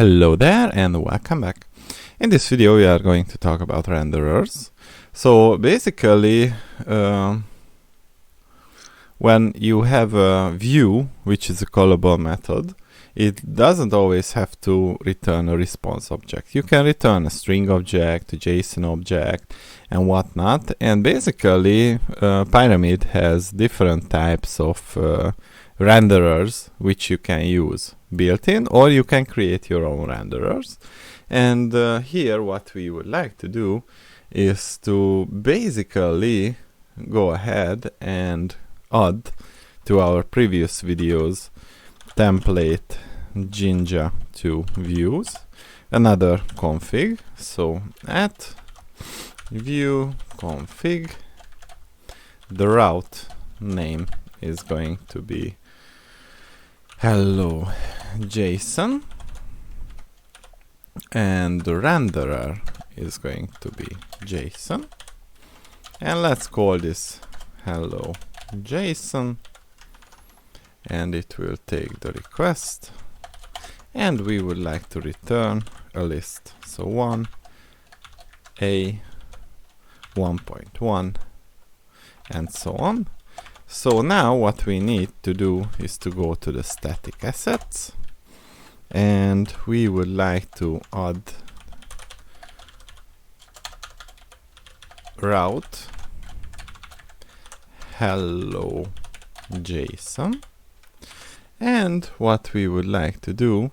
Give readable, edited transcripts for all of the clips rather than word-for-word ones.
Hello there and welcome back. In this video we are going to talk about renderers. So basically when you have a view which is a callable method, it doesn't always have to return a response object. You can return a string object, a JSON object and whatnot, and basically Pyramid has different types of renderers which you can use built-in, or you can create your own renderers. And here what we would like to do is to basically go ahead and add to our previous videos template Jinja to views another config. So at view config, the route name is going to be hello JSON and the renderer is going to be JSON, and let's call this hello JSON, and it will take the request, and we would like to return a list. So 1 a 1.1 and so on. So now what we need to do is to go to the static assets, and we would like to add route hello JSON, and what we would like to do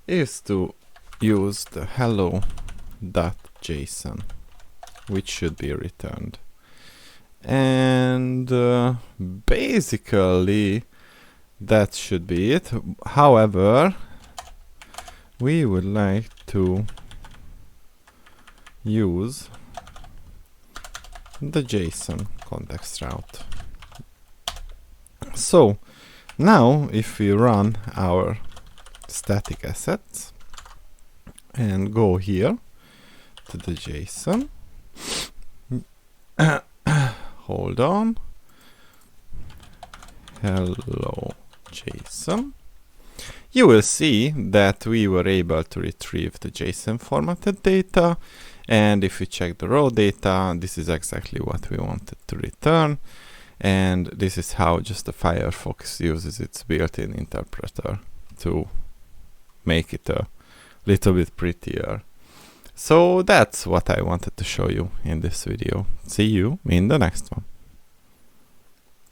is to use the hello.json, which should be returned. And basically that should be it. However, we would like to use the JSON context route. So now if we run our static assets and go here to the JSON, hold on, hello JSON, you will see that we were able to retrieve the JSON formatted data, and if we check the raw data, this is exactly what we wanted to return, and this is how just the Firefox uses its built-in interpreter to make it a little bit prettier. So that's what I wanted to show you in this video. See you in the next one.